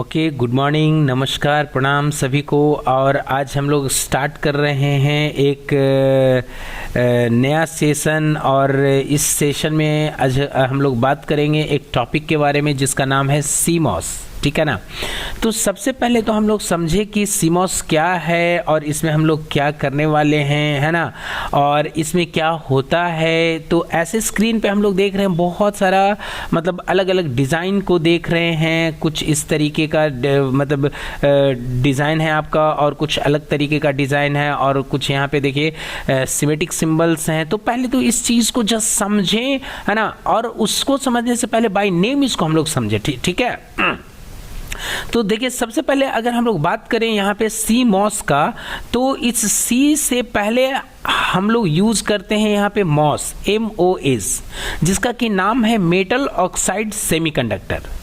Okay, good morning, नमस्कार, प्रणाम सभी को। और आज हम लोग स्टार्ट कर रहे हैं एक नया सेशन। और इस सेशन में आज हम लोग बात करेंगे एक टॉपिक के बारे में जिसका नाम है सीमॉस। ठीक है ना। तो सबसे पहले तो हम लोग समझे कि सीमॉस क्या है और इसमें हम लोग क्या करने वाले हैं, है ना, और इसमें क्या होता है। तो ऐसे स्क्रीन पे हम लोग देख रहे हैं बहुत सारा मतलब अलग अलग डिज़ाइन को देख रहे हैं। कुछ इस तरीके का मतलब डिज़ाइन है आपका, और कुछ अलग तरीके का डिज़ाइन है, और कुछ यहाँ पे देखिए सिमेटिक सिंबल्स हैं। तो पहले तो इस चीज़ को जस्ट समझें, है ना, और उसको समझने से पहले बाय नेम इसको हम लोग समझें। ठीक है। तो देखिए, सबसे पहले अगर हम लोग बात करें यहाँ पे सीमॉस का, तो इस सी से पहले हम लोग यूज करते हैं यहाँ पे मॉस, MOS, जिसका कि नाम है मेटल ऑक्साइड सेमीकंडक्टर।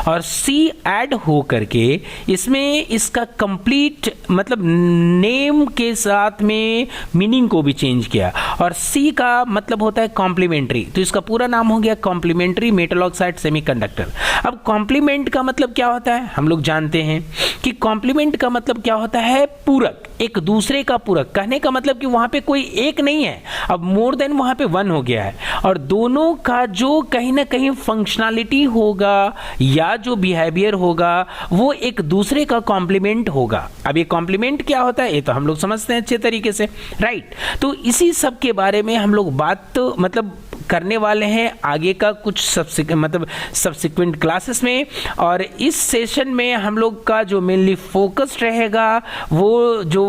और सी ऐड हो करके इसमें इसका कंप्लीट मतलब नेम के साथ में मीनिंग को भी चेंज किया। और सी का मतलब होता है कॉम्प्लीमेंट्री, तो इसका पूरा नाम हो गया कॉम्प्लीमेंट्री मेटल ऑक्साइड सेमीकंडक्टर। अब कॉम्प्लीमेंट का मतलब क्या होता है, हम लोग जानते हैं कि कॉम्प्लीमेंट का मतलब क्या होता है, पूरक, एक दूसरे का पूरक। कहने का मतलब कि वहां पे कोई एक नहीं है, अब मोर देन वहां पे वन हो गया है, और दोनों का जो कहीं ना कहीं फंक्शनैलिटी होगा या जो बिहेवियर होगा वो एक दूसरे का कॉम्प्लीमेंट होगा। अब ये कॉम्प्लीमेंट क्या होता है ये तो हम लोग समझते हैं अच्छे तरीके से, राइट। तो इसी सब के बारे में हम लोग बात तो मतलब करने वाले हैं आगे का कुछ सब्सिक्वेंट क्लासेस में। और इस सेशन में हम लोग का जो मेनली फोकस रहेगा वो जो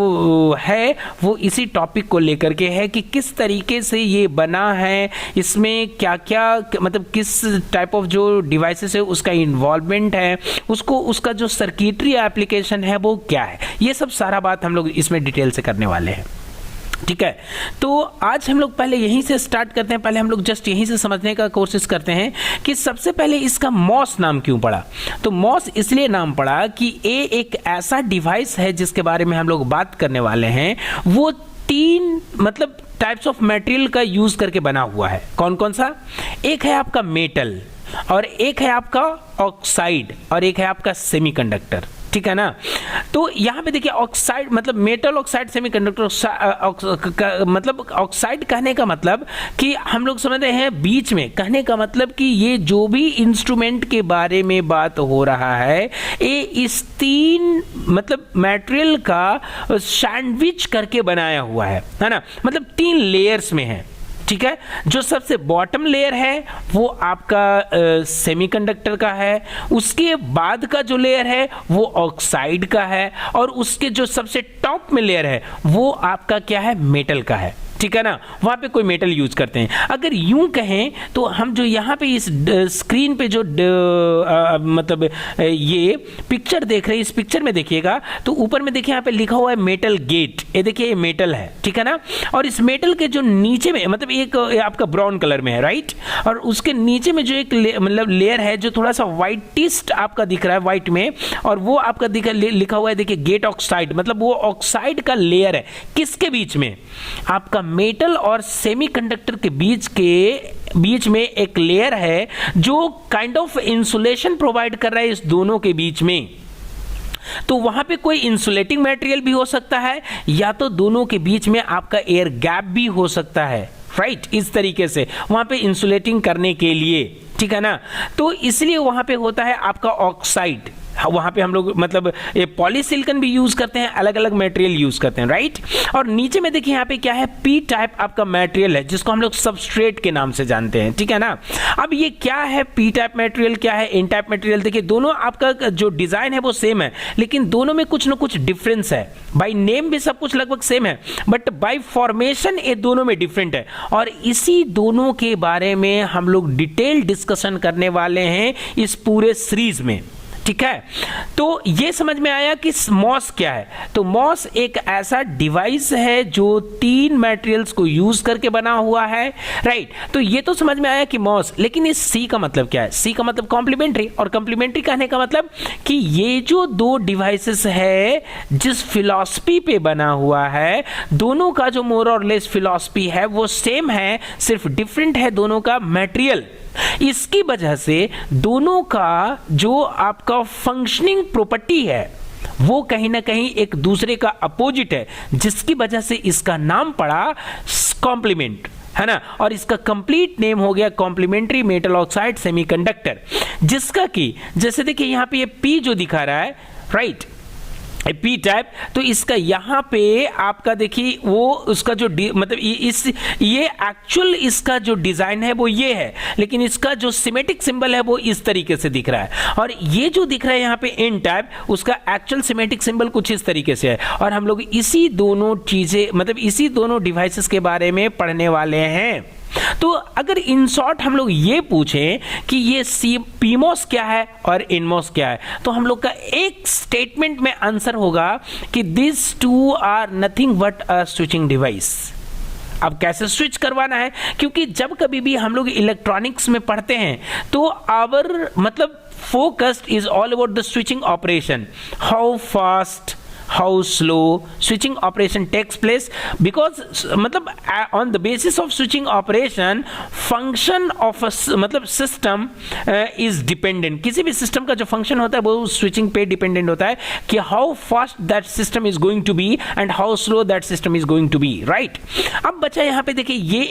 है वो इसी टॉपिक को लेकर के है कि किस तरीके से ये बना है, इसमें क्या क्या मतलब किस टाइप ऑफ जो डिवाइसेस है उसका इन्वॉल्वमेंट है, उसको उसका जो सर्किटरी एप्लीकेशन है वो क्या है, ये सब सारा बात हम लोग इसमें डिटेल से करने वाले हैं। ठीक है। तो आज हम लोग पहले यहीं से स्टार्ट करते हैं। पहले हम लोग जस्ट यहीं से समझने का कोशिश करते हैं कि सबसे पहले इसका मॉस नाम क्यों पड़ा। तो मॉस इसलिए नाम पड़ा कि ये एक ऐसा डिवाइस है जिसके बारे में हम लोग बात करने वाले हैं, वो तीन मतलब टाइप्स ऑफ मटेरियल का यूज करके बना हुआ है। कौन कौन सा? एक है आपका मेटल, और एक है आपका ऑक्साइड, और एक है आपका सेमीकंडक्टर। ठीक है ना। तो यहां पे देखिए ऑक्साइड मतलब मेटल ऑक्साइड सेमीकंडक्टर, मतलब ऑक्साइड कहने का मतलब कि हम लोग समझ रहे हैं बीच में, कहने का मतलब कि ये जो भी इंस्ट्रूमेंट के बारे में बात हो रहा है ये इस तीन मतलब मटेरियल का सैंडविच करके बनाया हुआ है ना, मतलब तीन लेयर्स में है। ठीक है। जो सबसे बॉटम लेयर है वो आपका सेमीकंडक्टर का है, उसके बाद का जो लेयर है वो ऑक्साइड का है, और उसके जो सबसे टॉप में लेयर है वो आपका क्या है, मेटल का है। ठीक है ना। वहां पे कोई मेटल यूज करते हैं। अगर यूं कहें तो हम जो यहाँ पे इस स्क्रीन पे जो मतलब ये पिक्चर देख रहे हैं, इस पिक्चर में देखिएगा तो ऊपर में देखिए यहाँ पे लिखा हुआ है मेटल गेट। ये देखिए ये मेटल है, ठीक है ना। और इस मेटल के जो नीचे में मतलब एक आपका ब्राउन कलर में है, राइट, और उसके नीचे में जो एक मतलब लेयर है जो थोड़ा सा व्हाइटिस्ट आपका दिख रहा है व्हाइट में, और वो आपका लिखा हुआ है देखिए गेट ऑक्साइड, मतलब वो ऑक्साइड का लेयर है। किसके बीच में? आपका मेटल और सेमीकंडक्टर के बीच में एक लेयर है जो काइंड ऑफ इंसुलेशन प्रोवाइड कर रहा है इस दोनों के बीच में। तो वहां पे कोई इंसुलेटिंग मटेरियल भी हो सकता है, या तो दोनों के बीच में आपका एयर गैप भी हो सकता है, राइट, इस तरीके से वहां पे इंसुलेटिंग करने के लिए। ठीक है ना। तो इसलिए वहां पे होता है आपका ऑक्साइड। वहां पे हम लोग मतलब ये पॉलीसिलिकॉन भी यूज करते हैं, अलग अलग मटेरियल यूज करते हैं, राइट। और नीचे में देखिए यहाँ पे क्या है, पी टाइप आपका मटेरियल है जिसको हम लोग सबस्ट्रेट के नाम से जानते हैं। ठीक है ना। अब ये क्या है, पी टाइप मटेरियल क्या है, एन टाइप मटेरियल, देखिए दोनों आपका जो डिजाइन है वो सेम है, लेकिन दोनों में कुछ ना कुछ डिफरेंस है। बाय नेम भी सब कुछ लगभग सेम है, बट बाय फॉर्मेशन ये दोनों में डिफरेंट है। और इसी दोनों के बारे में हम लोग डिटेल डिस्कशन करने वाले हैं इस पूरे सीरीज में। ठीक है। तो ये समझ में आया कि मॉस क्या है। तो मॉस एक ऐसा डिवाइस है जो तीन मटेरियल्स को यूज करके बना हुआ है, राइट। तो ये तो समझ में आया कि मॉस, लेकिन इस सी का मतलब क्या है? सी का मतलब कॉम्प्लीमेंट्री, और कॉम्प्लीमेंट्री कहने का मतलब कि ये जो दो डिवाइसेस है जिस फिलॉसफी पे बना हुआ है, दोनों का जो मोर और लेस फिलॉसफी है वो सेम है, सिर्फ डिफरेंट है दोनों का मटेरियल। इसकी वजह से दोनों का जो आपका फंक्शनिंग प्रॉपर्टी है वो कहीं ना कहीं एक दूसरे का अपोजिट है, जिसकी वजह से इसका नाम पड़ा कॉम्प्लीमेंट, है ना। और इसका कंप्लीट नेम हो गया कॉम्प्लीमेंट्री मेटल ऑक्साइड सेमीकंडक्टर, जिसका कि जैसे देखिए यहां पे ये पी जो दिखा रहा है, राइट, पी टाइप, तो इसका यहां पे आपका देखिए वो उसका जो मतलब ये एक्चुअल इसका जो डिजाइन है वो ये है, लेकिन इसका जो सिमेटिक सिंबल है वो इस तरीके से दिख रहा है। और ये जो दिख रहा है यहां पे एन टाइप, उसका एक्चुअल सिमेटिक सिंबल कुछ इस तरीके से है। और हम लोग इसी दोनों चीजें मतलब इसी दोनों डिवाइसेस के बारे में पढ़ने वाले हैं। तो अगर इन शॉर्ट हम लोग ये पूछें कि ये पीमॉस क्या है और इनमॉस क्या है, तो हम लोग का एक स्टेटमेंट में आंसर होगा कि this two are nothing but a switching device. अब कैसे स्विच करवाना है, क्योंकि जब कभी भी हम लोग इलेक्ट्रॉनिक्स में पढ़ते हैं तो आवर मतलब focused is all about the switching operation, how fast, how slow switching operation takes place, because मतलब on the basis of switching operation function of a मतलब system is dependent, किसी भी सिस्टम का जो फंक्शन होता है वो स्विचिंग पे डिपेंडेंट होता है कि how fast that system is going to be and how slow that system is going to be, right। अब बच्चा यहाँ पे देखिए ये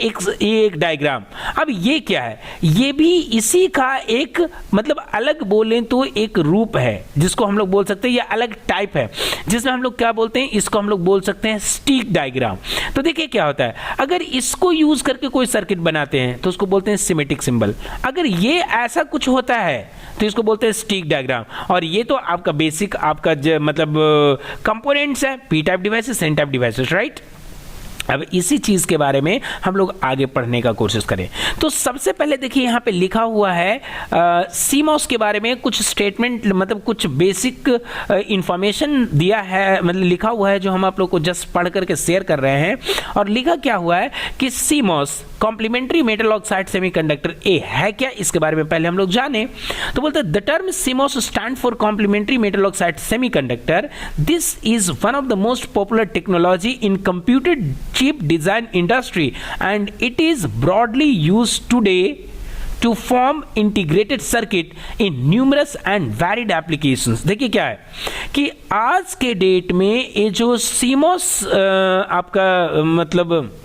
एक डायग्राम, अब ये क्या है, ये भी इसी का एक मतलब अलग बोलें तो एक रूप है जिसको हम लोग बोल सकते हैं, ये अलग टाइप है जिसमें हम लोग क्या बोलते हैं, इसको हम लोग बोल सकते हैं स्टिक डायग्राम। तो देखिए क्या होता है, अगर इसको यूज करके कोई सर्किट बनाते हैं तो उसको बोलते हैं सिमेटिक सिंबल। अगर ये ऐसा कुछ होता है तो इसको बोलते हैं स्टिक डायग्राम। और ये तो आपका बेसिक आपका मतलब कंपोनेंट्स है, P type devices, N type devices, right. अब इसी चीज के बारे में हम लोग आगे पढ़ने का कोशिश करें। तो सबसे पहले देखिए यहाँ पे लिखा हुआ है सीमॉस के बारे में कुछ स्टेटमेंट, मतलब कुछ बेसिक इंफॉर्मेशन दिया है, मतलब लिखा हुआ है जो हम आप लोग को जस्ट पढ़ करके शेयर कर रहे हैं। और लिखा क्या हुआ है कि CMOS complementary metal oxide semiconductor ए है क्या, इसके बारे में पहले हम लोग जाने। तो बोलते हैं the term CMOS stand for complementary metal oxide semiconductor. This is one of the most popular technology in computer chip design industry and it is broadly used today to form integrated circuit in numerous and varied applications। देखिए क्या है कि आज के date में ये जो CMOS आपका मतलब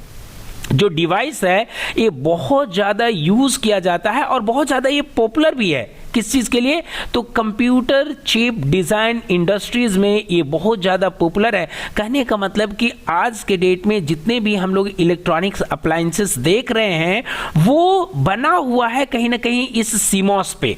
जो डिवाइस है ये बहुत ज़्यादा यूज़ किया जाता है और बहुत ज़्यादा ये पॉपुलर भी है। किस चीज़ के लिए, तो कंप्यूटर चिप डिज़ाइन इंडस्ट्रीज़ में ये बहुत ज़्यादा पॉपुलर है। कहने का मतलब कि आज के डेट में जितने भी हम लोग इलेक्ट्रॉनिक्स अप्लायंसेस देख रहे हैं वो बना हुआ है कहीं ना कहीं इस सीमॉस पे।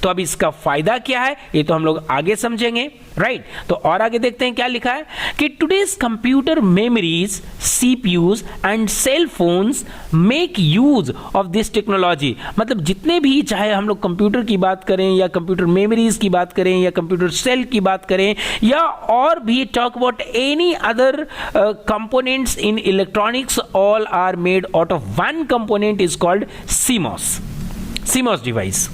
तो अब इसका फायदा क्या है ये तो हम लोग आगे समझेंगे, राइट। तो और आगे देखते हैं क्या लिखा है कि today's computer memories, CPUs and cell phones make use of this technology. मतलब जितने भी, चाहे हम लोग कंप्यूटर की बात करें या कंप्यूटर मेमोरीज की बात करें या कंप्यूटर सेल की बात करें या और भी talk about any other components in electronics, all are made out of one component is called CMOS device,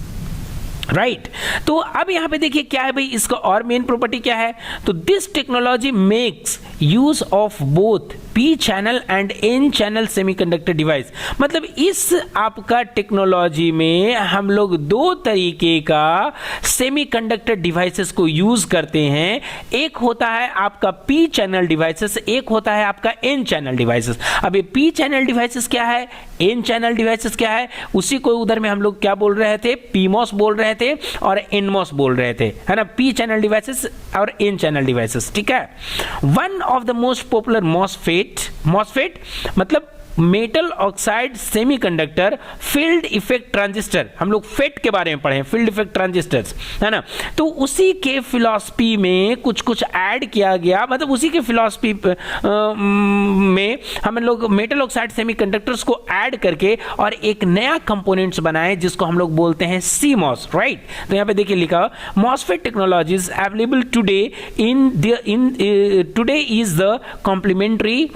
right. तो अब यहां पे देखिए क्या है भाई, इसका और मेन प्रॉपर्टी क्या है, तो this technology makes use of both P channel and N channel semiconductor device. मतलब इस आपका टेक्नोलॉजी में हम लोग दो तरीके का सेमीकंडक्टर डिवाइसेस को यूज करते हैं। एक होता है आपका पी चैनल डिवाइसेस, एक होता है आपका एन चैनल डिवाइसेस। अब ये पी चैनल डिवाइसेस क्या है, एन चैनल डिवाइसेस क्या है, उसी को उधर में हम लोग क्या बोल रहे थे, पीमॉस बोल रहे थे और एनमॉस बोल रहे थे, है ना। पी चैनल डिवाइसेस और एन चैनल डिवाइसेस, ठीक है। One of the most popular MOSFET मतलब metal oxide semiconductor field effect transistor, हम लोग फेट के बारे में पढ़े हैं, फील्ड इफेक्ट ट्रांजिस्टर्स, है ना। तो उसी के फिलॉसफी में कुछ ऐड किया गया, मतलब उसी के फिलॉसफी में हम लोग मेटल ऑक्साइड सेमीकंडक्टर्स को ऐड करके और एक नया कंपोनेंट्स बनाए जिसको हम लोग बोलते हैं सीमॉस, राइट। तो यहाँ पे देखिए लिखा MOSFET technologies available today today is the complementary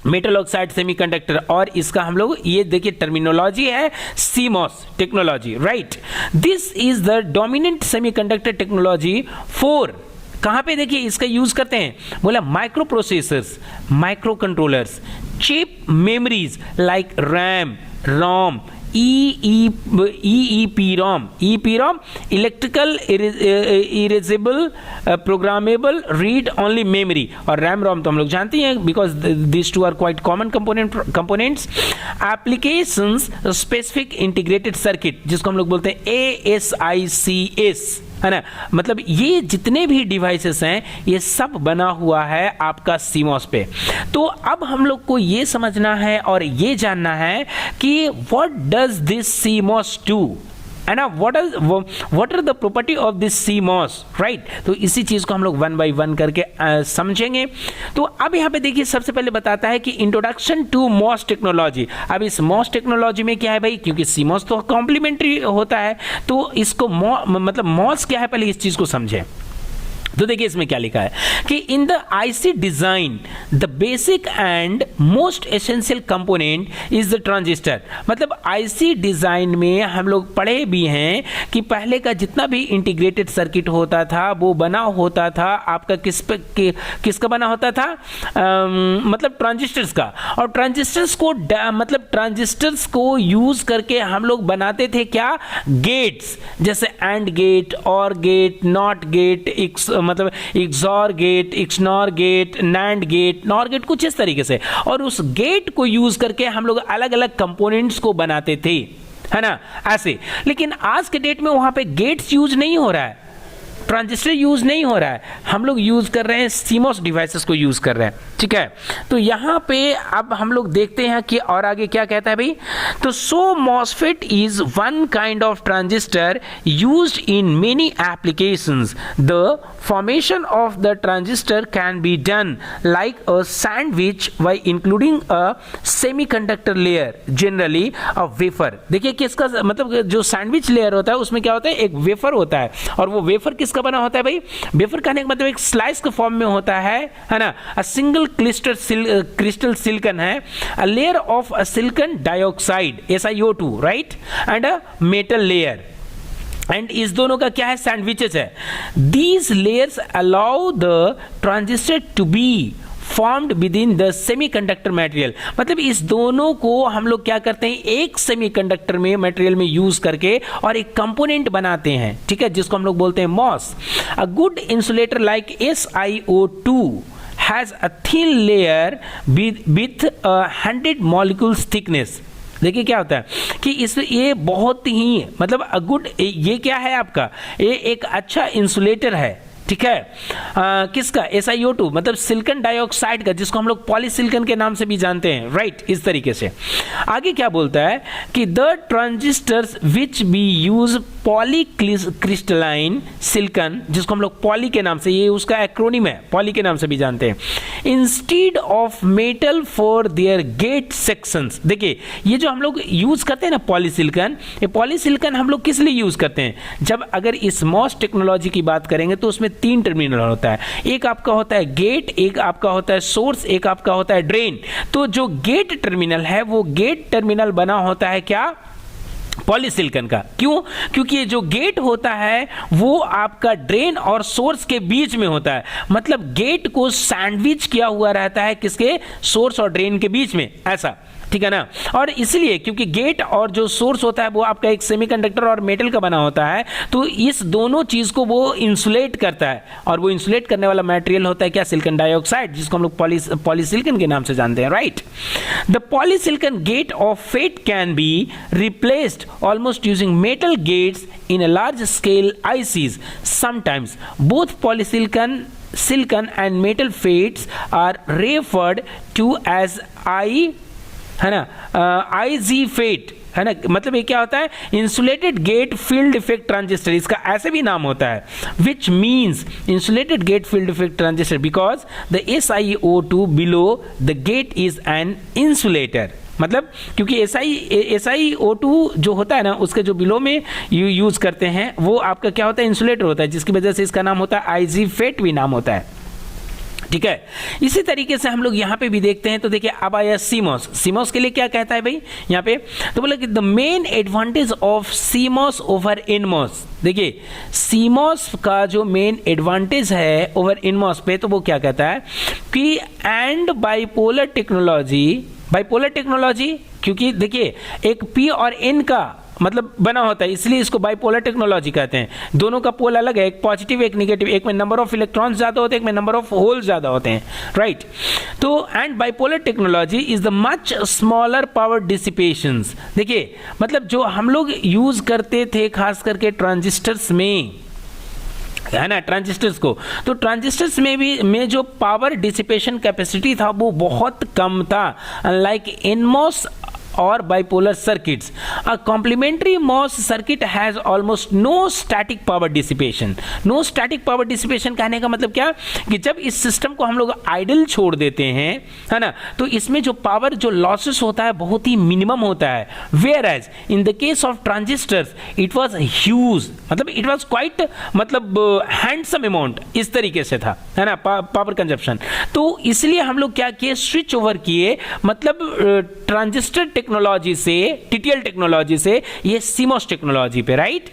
metal oxide semiconductor. और इसका हम लोग ये देखिए टर्मिनोलॉजी है CMOS technology, right. This is the dominant semiconductor technology for, कहां पे देखिए इसका यूज करते हैं, बोला microprocessors, microcontrollers, chip memories like RAM, ROM, EEPROM, electrical erasable programmable read only memory, और रैम रोम तो हम लोग जानते हैं because this two are quite common components. Applications specific integrated circuit, जिसको हम लोग बोलते हैं ASICs, है ना। मतलब ये जितने भी डिवाइसेस हैं ये सब बना हुआ है आपका CMOS पे। तो अब हम लोग को ये समझना है और ये जानना है कि what does this CMOS do, है ना, what are the property of this CMOS, right. तो इसी चीज को हम लोग वन बाय वन करके समझेंगे। तो अब यहाँ पे देखिए सबसे पहले बताता है कि इंट्रोडक्शन टू MOS टेक्नोलॉजी। अब इस MOS टेक्नोलॉजी में क्या है भाई, क्योंकि CMOS तो कॉम्प्लीमेंट्री होता है, तो इसको मतलब MOS क्या है, पहले इस चीज को समझें। तो देखिए इसमें क्या लिखा है कि in the IC design the basic and most essential component is the transistor. मतलब IC डिजाइन में हम लोग पढ़े भी हैं कि पहले का जितना भी इंटीग्रेटेड सर्किट होता था वो बना होता था आपका किसका बना होता था, मतलब ट्रांजिस्टर्स का। और ट्रांजिस्टर्स को मतलब ट्रांजिस्टर्स को यूज करके हम लोग बनाते थे क्या, गेट्स, जैसे AND gate, OR gate, NOT gate, मतलब XOR gate, XNOR gate, NAND gate, NOR gate, कुछ इस तरीके से। और उस गेट को यूज करके हम लोग अलग अलग कंपोनेंट्स को बनाते थे, है ना, ऐसे। लेकिन आज के डेट में वहां पे गेट्स यूज नहीं हो रहा है, ट्रांजिस्टर यूज नहीं हो रहा है, हम लोग यूज कर रहे हैं CMOS डिवाइसेस को यूज कर रहे हैं, ठीक है। तो यहां पे अब हम लोग देखते हैं कि और आगे क्या कहता है भाई। तो MOSFET is one kind of transistor used in many applications. The formation of the transistor can be done like a sandwich by including a semiconductor layer, generally a wafer। देखिए किसका मतलब जो सैंडविच लेयर होता है उसमें क्या होता है, एक वेफर होता है। और वो वेफर किसका बना होता है भाई, वेफर कहने का मतलब एक स्लाइस के फॉर्म में होता है ना। अ सिंगल क्रिस्टल सिलिकॉन है, a layer of a silicon dioxide SiO2, right, and a metal layer. And इस दोनों का क्या है, सैंडविचेस है। These layers allow the transistor to be formed with in the semiconductor material. मतलब इस दोनों को हम लोग क्या करते हैं, एक सेमीकंडक्टर में मटेरियल में यूज करके और एक कंपोनेंट बनाते हैं, ठीक है, जिसको हम लोग बोलते हैं MOS। A good insulator like SiO2 has a thin layer with 100 molecules thickness. देखिए क्या होता है कि ये बहुत ही मतलब गुड, ये क्या है आपका, ये एक अच्छा इंसुलेटर है, ठीक है। किसका, SiO2 मतलब सिलिकॉन डाइऑक्साइड का, जिसको हम लोग पॉलीसिलिकॉन के नाम से भी जानते हैं, राइट, इस तरीके से। आगे क्या बोलता है कि the transistors which B use polycrystalline silicon, जिसको हम लोग पॉली के नाम से, ये उसका एक्रोनिम है, पॉली के नाम से भी जानते हैं, instead of metal for their gate sections. देखिए ये जो हम लोग यूज करते हैं ना पॉलीसिलिकॉन, ये पॉलीसिलिकॉन हम लोग किस लिए यूज करते हैं, जब अगर इस MOS टेक्नोलॉजी की बात करेंगे तो उसमें 3 टर्मिनल होता है। एक आपका होता है गेट, एक आपका होता है सोर्स, एक आपका होता है ड्रेन। तो जो गेट टर्मिनल है वो गेट टर्मिनल बना होता है क्या, पॉलीसिलिकॉन का। क्यों, क्योंकि ये जो गेट होता है वो आपका ड्रेन और सोर्स के बीच में होता है। मतलब गेट को सैंडविच किया हुआ रहता है किसके, सोर्स और ड्रेन के बीच में, ऐसा, ठीक है ना। और इसलिए क्योंकि गेट और जो सोर्स होता है वो आपका एक सेमीकंडक्टर और मेटल का बना होता है, तो इस दोनों चीज को वो इंसुलेट करता है। और वो इंसुलेट करने वाला मटेरियल होता है क्या, सिलिकॉन डाइऑक्साइड, जिसको हम लोग पॉलीसिलिकॉन के नाम से जानते हैं, right. The polysilicon gate of FET can be replaced almost using metal gates in a large scale ICs। Sometimes both silicon and metal FETs are referred to as है ना, IG FET, है ना। मतलब ये क्या होता है, insulated gate field effect transistor, इसका ऐसे भी नाम होता है, which means insulated gate field effect transistor because the SiO2 below the gate is an insulator. मतलब क्योंकि SiO2 जो होता है ना, उसके जो बिलो में यूज करते हैं वो आपका क्या होता है, इंसुलेटर होता है, जिसकी वजह से इसका नाम होता है IG FET भी नाम होता है, ठीक है। इसी तरीके से हम लोग यहां पे भी देखते हैं। तो देखिए अब आया CMOS के लिए क्या कहता है भाई यहां पे, तो बोला कि the main advantage of CMOS over NMOS। देखिए CMOS का जो मेन एडवांटेज है ओवर NMOS पे, तो वो क्या कहता है कि एंड बाइपोलर टेक्नोलॉजी क्योंकि देखिए एक पी और एन का मतलब बना होता है, इसलिए इसको बाइपोलर टेक्नोलॉजी कहते हैं। दोनों का पोल अलग है, एक पॉजिटिव एक निगेटिव, एक में नंबर ऑफ इलेक्ट्रॉन्स ज्यादा होते हैं, एक में नंबर ऑफ होल्स ज्यादा होते हैं, राइट। तो and bipolar technology is the much smaller power dissipations. देखिए मतलब जो हम लोग यूज करते थे खास करके ट्रांजिस्टर्स में, है ना, ट्रांजिस्टर्स को, तो ट्रांजिस्टर्स में जो पावर डिसिपेशन कैपेसिटी था वो बहुत कम था, unlike NMOS or bipolar circuits. A complementary MOS circuit has almost no static power dissipation. No static power dissipation कहने का मतलब क्या कि जब इस सिस्टम को हम लोग आइडल छोड़ देते हैं, है ना, तो इसमें जो पावर जो लॉसेस होता है बहुत ही मिनिमम होता है। Whereas in the case of transistors it was huge, मतलब it was quite मतलब handsome amount, इस तरीके से था, है ना, पावर कंजप्शन। तो इसलिए हम लोग क्या किए, स्विच ओवर किए, मतलब ट्रांजिस्टर टेक्नोलॉजी से, टीटीएल टेक्नोलॉजी से ये सीमॉस टेक्नोलॉजी पे, right.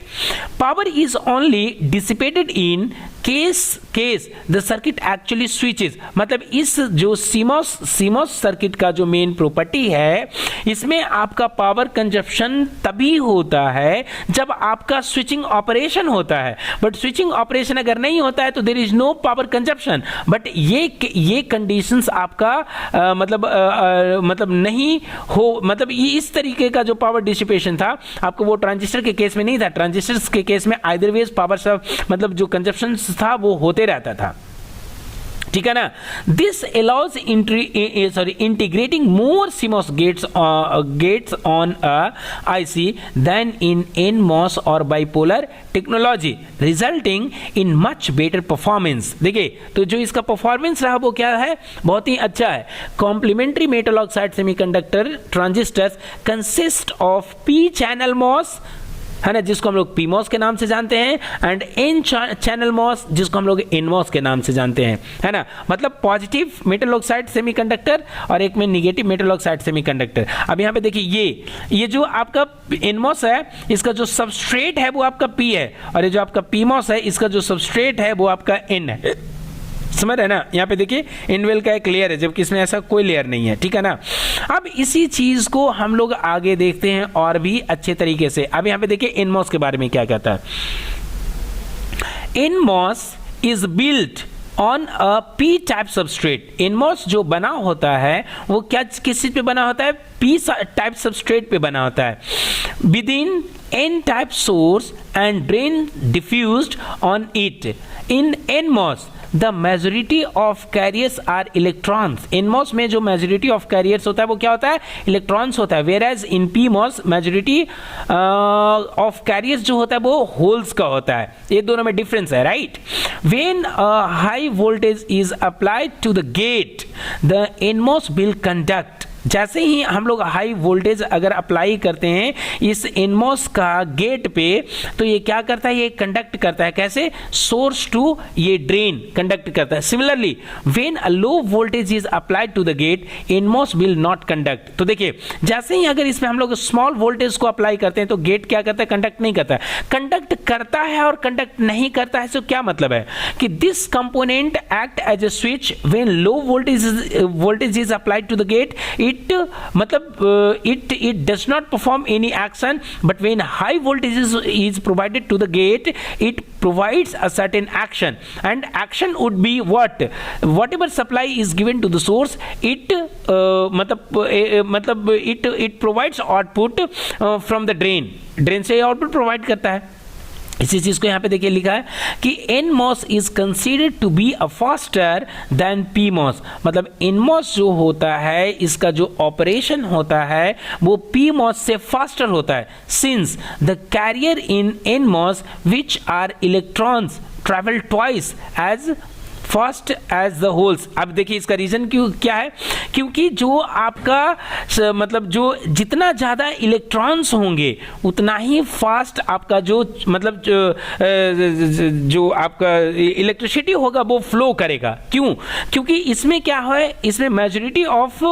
Power is only dissipated in case the circuit actually switches, मतलब इस जो सीमॉस सर्किट का जो मेन प्रॉपर्टी है, इसमें आपका पावर कंजप्शन तभी होता है जब आपका स्विचिंग ऑपरेशन होता है। बट स्विचिंग ऑपरेशन अगर नहीं होता है तो there is no power consumption. But ये कंडीशंस आपका मतलब नहीं हो, मतलब ये इस तरीके का जो पावर डिसिपेशन था आपको वो ट्रांजिस्टर के केस में नहीं था। ट्रांजिस्टर्स के केस में आइदर वेज पावर सब मतलब जो कंजप्शन था वो होते रहता था, ठीक है ना। This allows integrating more CMOS gates on a IC than in NMOS और bipolar technology, resulting in much better performance। देखिए तो जो इसका परफॉर्मेंस रहा वो क्या है, बहुत ही अच्छा है। Complementary metal oxide semiconductor transistors consist of P channel MOS, है ना, जिसको हम लोग PMOS के नाम से जानते हैं, एंड एन चैनल MOS जिसको हम लोग NMOS के नाम से जानते हैं, है ना। मतलब पॉजिटिव मेटल ऑक्साइड सेमीकंडक्टर और एक में निगेटिव मेटल ऑक्साइड सेमीकंडक्टर। अब यहाँ पे देखिए ये जो आपका NMOS है इसका जो सबस्ट्रेट है वो आपका P है, और ये जो आपका PMOS है इसका जो सबस्ट्रेट है वो आपका N है। समझ रहे ना, यहाँ पे देखिए इनवेल का एक लेयर है जबकि इसमें ऐसा कोई लेयर नहीं है, ठीक है ना। अब इसी चीज को हम लोग आगे देखते हैं और भी अच्छे तरीके से। अब यहाँ पे देखिए NMOS के बारे में क्या कहता है। NMOS is built on a P type substrate. NMOS जो बना होता है वो क्या किस चीज पे बना होता है, पी टाइप सबस्ट्रेट पे बना होता है। Within N type source and drain diffused on it. In NMOS the majority of carriers are electrons. NMOS में जो मेजोरिटी ऑफ कैरियर्स होता है वो क्या होता है, इलेक्ट्रॉन्स होता है। Whereas in PMOS majority of carriers जो होता है वो होल्स का होता है। ये दोनों में डिफरेंस है, right. When high voltage is applied to the gate the NMOS will conduct. जैसे ही हम लोग हाई वोल्टेज अगर अप्लाई करते हैं इस NMOS का गेट पे तो ये क्या करता है, ये कंडक्ट करता है। कैसे, सोर्स टू ये ड्रेन कंडक्ट करता है। Similarly when a low voltage is applied to the gate NMOS will not conduct. तो देखिए जैसे ही अगर इसमें हम लोग स्मॉल वोल्टेज को अप्लाई करते हैं तो गेट क्या करता है, कंडक्ट नहीं करता है। कंडक्ट करता है और कंडक्ट नहीं करता है, तो क्या मतलब है कि this component act as a switch when low voltage is applied to the gate. it मतलब it does not perform any action, but when high voltage is provided to the gate it provides a certain action, and action would be whatever supply is given to the source it मतलब it provides output from the drain से output provide करता है। इसी चीज को यहाँ पे देखिए लिखा है कि NMOS is considered to be a faster than PMOS। मतलब NMOS जो होता है इसका जो ऑपरेशन होता है वो PMOS से फास्टर होता है, since the carrier in NMOS which are electrons travel twice as fast as the holes. अब देखिए इसका रीजन क्या है, क्योंकि जो आपका मतलब जो जितना ज़्यादा इलेक्ट्रॉन्स होंगे उतना ही फास्ट आपका जो मतलब जो आपका इलेक्ट्रिसिटी होगा वो फ्लो करेगा। क्यों, क्योंकि इसमें क्या है, इसमें मेजॉरिटी ऑफ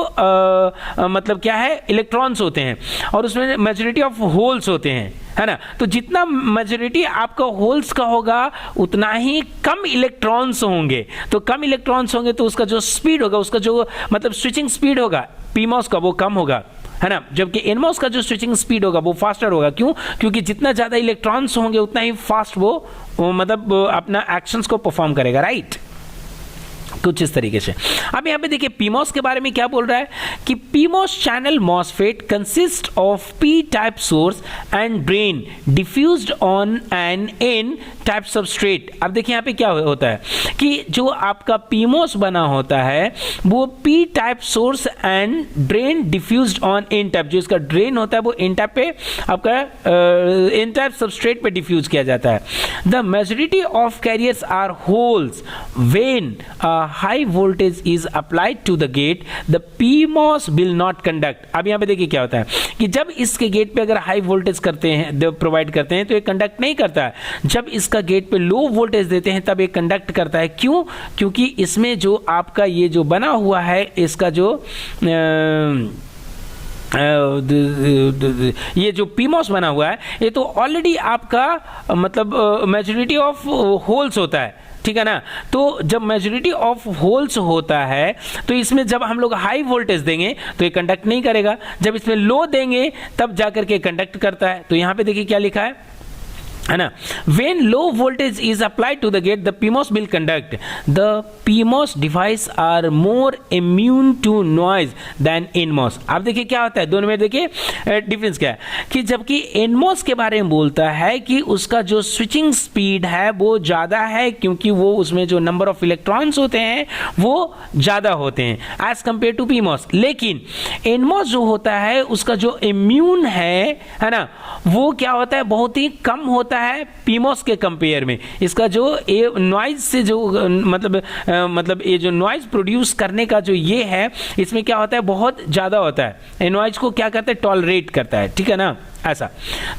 मतलब क्या है, इलेक्ट्रॉन्स होते हैं और उसमें मेजॉरिटी ऑफ होल्स होते हैं, है ना। तो जितना मेजॉरिटी आपका होल्स का होगा उतना ही कम इलेक्ट्रॉन्स होंगे। तो कम इलेक्ट्रॉन्स होंगे तो उसका जो स्पीड होगा, उसका जो मतलब स्विचिंग स्पीड होगा PMOS का वो कम होगा, है ना, जबकि एनमॉस का जो स्विचिंग स्पीड होगा वो फास्टर होगा। क्यों? क्योंकि जितना ज़्यादा इलेक्ट्रॉन्स होंगे उतना ही फास्ट वो मतलब अपना एक्शंस को परफॉर्म करेगा, राइट। कुछ इस तरीके से। अब यहाँ पे देखिए पीमॉस के बारे में क्या बोल रहा है कि PMOS channel MOSFET consist of P type source and drain diffused on N N type substrate. अब देखिए यहाँ पे क्या होता है कि जो आपका पीमॉस बना होता है वो P type source and drain diffused on N type, जो इसका ड्रेन होता है वो एन टाइप पे आपका एन टाइप सबस्ट्रेट पे डिफ्यूज किया जाता है। The majority of carriers are holes when high voltage is applied to the gate, the PMOS will not conduct। अब यहाँ पे देखिए क्या होता है कि जब इसके गेट पे अगर हाई वोल्टेज करते हैं, प्रोवाइड करते हैं, तो ये कंडक्ट नहीं करता है। जब इसका गेट पे लो वोल्टेज देते हैं तब ये कंडक्ट करता है। क्यों? क्योंकि इसमें जो आपका ये जो बना हुआ है इसका जो ये जो पीमॉस बना हुआ है ये तो ऑलरेडी आपका मतलब मेजॉरिटी ऑफ होल्स होता है, ठीक है ना। तो जब मेजॉरिटी ऑफ होल्स होता है तो इसमें जब हम लोग हाई वोल्टेज देंगे तो ये कंडक्ट नहीं करेगा, जब इसमें लो देंगे तब जाकर के कंडक्ट करता है। तो यहाँ पे देखिए क्या लिखा है ना, when low voltage is applied to the gate the PMOS will conduct। the PMOS device are more immune to noise than NMOS। आप देखिए क्या होता है दोनों में, देखिए डिफरेंस क्या है कि जबकि NMOS के बारे में बोलता है कि उसका जो स्विचिंग स्पीड है वो ज़्यादा है क्योंकि वो उसमें जो नंबर ऑफ इलेक्ट्रॉन्स होते हैं वो ज़्यादा होते हैं एज कंपेयर टू PMOS। लेकिन NMOS जो होता है उसका जो इम्यून है ना, वो क्या होता है बहुत ही कम होता है पीमॉस के कंपेयर में। इसका जो नॉइज से जो मतलब ये जो नॉइज प्रोड्यूस करने का जो ये है इसमें क्या होता है बहुत ज़्यादा होता है, नॉइज को क्या करता है टॉलरेट करता है, ठीक है ना ऐसा।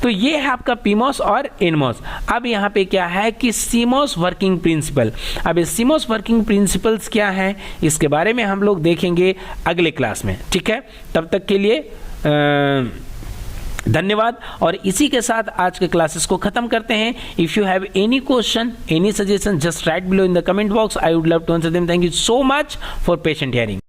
तो ये है आपका पीमॉस और एनमॉस। अब यहाँ पे क्या है कि सीमॉस वर्किंग प्रिंसिपल। अब ये सीमॉस वर्किंग प्रिंसिपल्स क्या हैं इसके बारे में हम लोग देखेंगे अगले क्लास में, ठीक है। तब तक के लिए धन्यवाद। और इसी के साथ आज के क्लासेस को खत्म करते हैं। If you have any question, any suggestion, just write below in the comment box. I would love to answer them. Thank you so much for patient hearing.